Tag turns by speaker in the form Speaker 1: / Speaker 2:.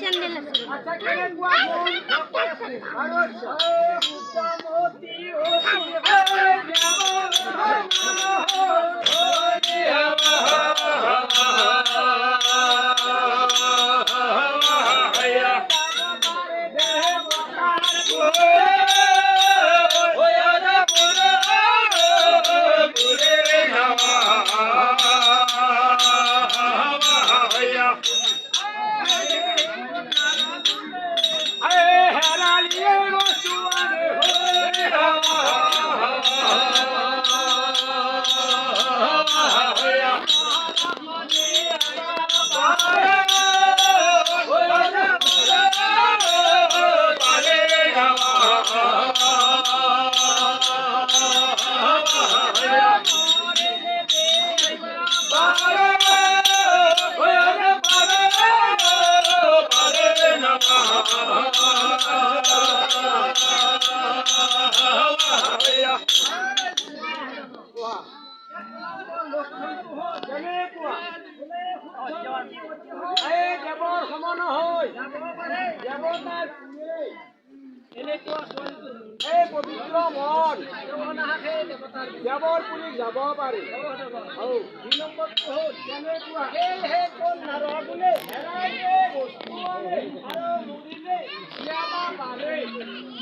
Speaker 1: sandal
Speaker 2: আচ্ছা কেনেকুৱা গুণ আৰু সূৰ্যমতী দেৱৰ সমান হয় এই পবিত্ৰ মন দেৱৰ পুলিক যাব পাৰি আৰু 2 নম্বৰটো হ'ল কেনেকুৱা সেই কোন নাৰগুলে হেৰাই বস্তু আৰু মুৰিলে